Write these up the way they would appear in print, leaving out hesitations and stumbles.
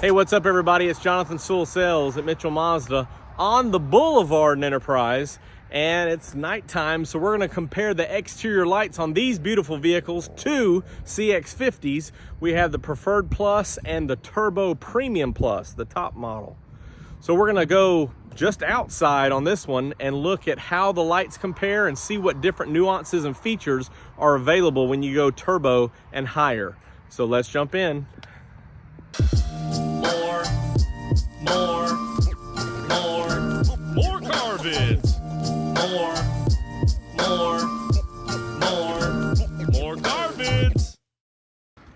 Hey, what's up everybody? It's Jonathan Sewell Sales at Mitchell Mazda on the Boulevard in Enterprise, and it's nighttime, so we're going to compare the exterior lights on these beautiful vehicles to CX-50s. We have the Preferred Plus and the Turbo Premium Plus, the top model. So we're going to go just outside on this one and look at how the lights compare and see what different nuances and features are available when you go turbo and higher. So let's jump in. More car vids. More car vids.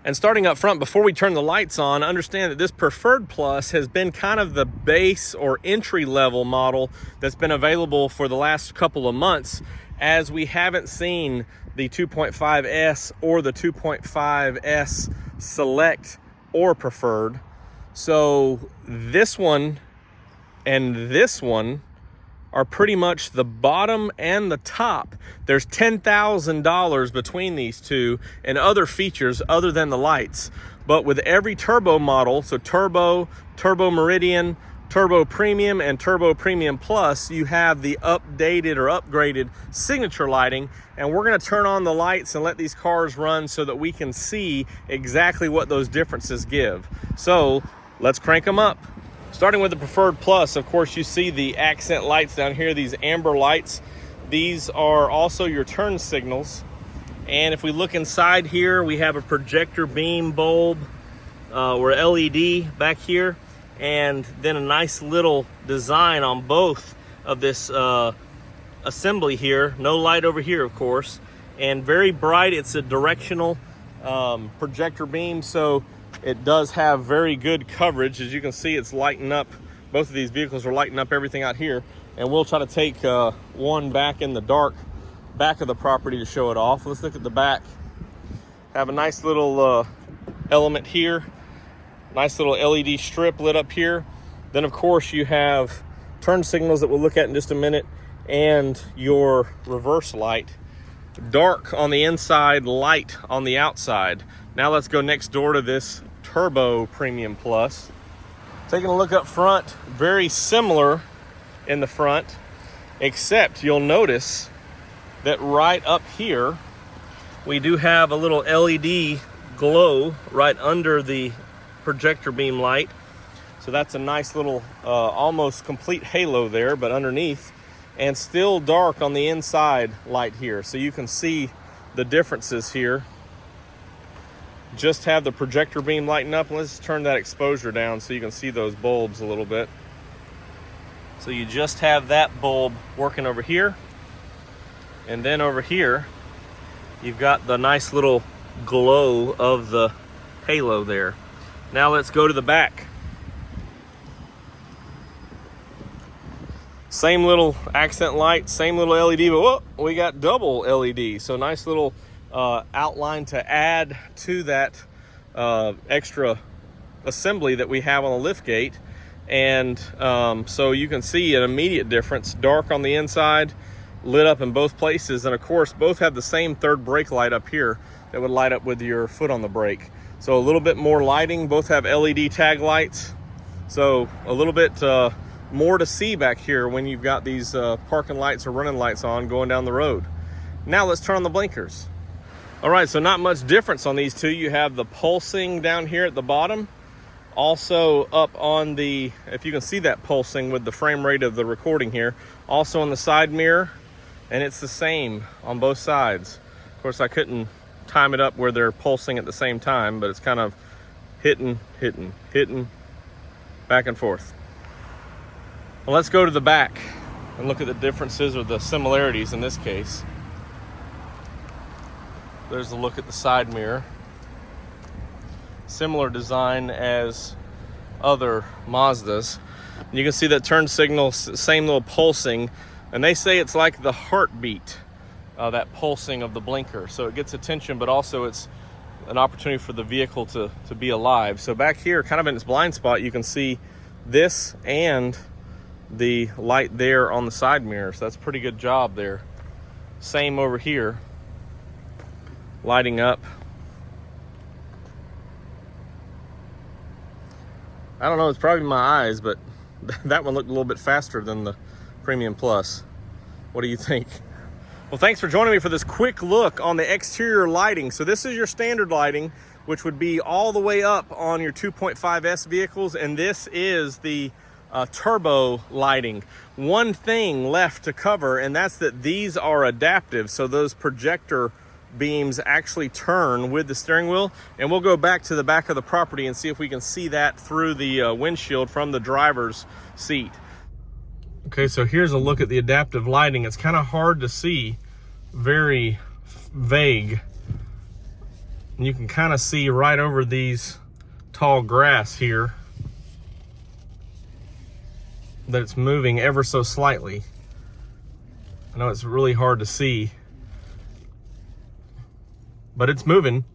And starting up front, before we turn the lights on, understand that this Preferred Plus has been kind of the base or entry level model that's been available for the last couple of months, as we haven't seen the 2.5S or the 2.5S Select or Preferred. So this one and this one are pretty much the bottom and the top. There's $10,000 between these two and other features other than the lights. But with every turbo model, so Turbo, Turbo Meridian, Turbo Premium, and Turbo Premium Plus, you have the updated or upgraded signature lighting. And we're gonna turn on the lights and let these cars run so that we can see exactly what those differences give. So let's crank them up. Starting with the Preferred Plus, of course, you see the accent lights down here, these amber lights. These are also your turn signals. And if we look inside here, we have a projector beam bulb or LED back here, and then a nice little design on both of this assembly here. No light over here, of course, and very bright. It's a directional projector beam, so it does have very good coverage. As you can see, it's lighting up. Both of these vehicles are lighting up everything out here. And we'll try to take one back in the dark back of the property to show it off. Let's look at the back. Have a nice little element here. Nice little LED strip lit up here. Then, of course, you have turn signals that we'll look at in just a minute, and your reverse light. Dark on the inside, light on the outside. Now let's go next door to this Turbo Premium Plus. Taking a look up front, very similar in the front, except you'll notice that right up here, we do have a little LED glow right under the projector beam light. So that's a nice little, almost complete halo there, but underneath, and still dark on the inside light here. So you can see the differences here. Just have the projector beam lighting up. Let's turn that exposure down so you can see those bulbs a little bit. So you just have that bulb working over here. And then over here, you've got the nice little glow of the halo there. Now let's go to the back. Same little accent light, same little LED, but whoa, we got double LED. So nice little outline to add to that extra assembly that we have on the lift gate. And so you can see an immediate difference. Dark on the inside, lit up in both places, and of course both have the same third brake light up here that would light up with your foot on the brake. So a little bit more lighting. Both have LED tag lights, so a little bit more to see back here when you've got these parking lights or running lights on going down the road. Now let's turn on the blinkers. All right, so not much difference on these two. You have the pulsing down here at the bottom. Also up on the, if you can see that pulsing with the frame rate of the recording here, also on the side mirror, and it's the same on both sides. Of course, I couldn't time it up where they're pulsing at the same time, but it's kind of hitting, back and forth. Well, let's go to the back and look at the differences or the similarities in this case. There's a look at the side mirror. Similar design as other Mazdas. And you can see that turn signal, same little pulsing. And they say it's like the heartbeat, that pulsing of the blinker. So it gets attention, but also it's an opportunity for the vehicle to be alive. So back here, kind of in its blind spot, you can see this and the light there on the side mirror. So that's a pretty good job there. Same over here, lighting up. I don't know, it's probably my eyes, but that one looked a little bit faster than the Premium Plus. What do you think? Well, thanks for joining me for this quick look on the exterior lighting. So this is your standard lighting, which would be all the way up on your 2.5S vehicles, and this is the turbo lighting. One thing left to cover, and that's that these are adaptive, so those projector beams actually turn with the steering wheel, and we'll go back to the back of the property and see if we can see that through the windshield from the driver's seat. Okay, so here's a look at the adaptive lighting. It's kind of hard to see, very vague. And you can kind of see right over these tall grass here that it's moving ever so slightly. I know it's really hard to see, but it's moving.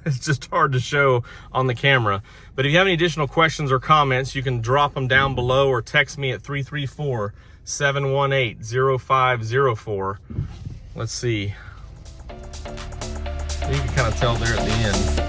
It's just hard to show on the camera. But if you have any additional questions or comments, you can drop them down below or text me at 334-718-0504. Let's see. You can kind of tell there at the end.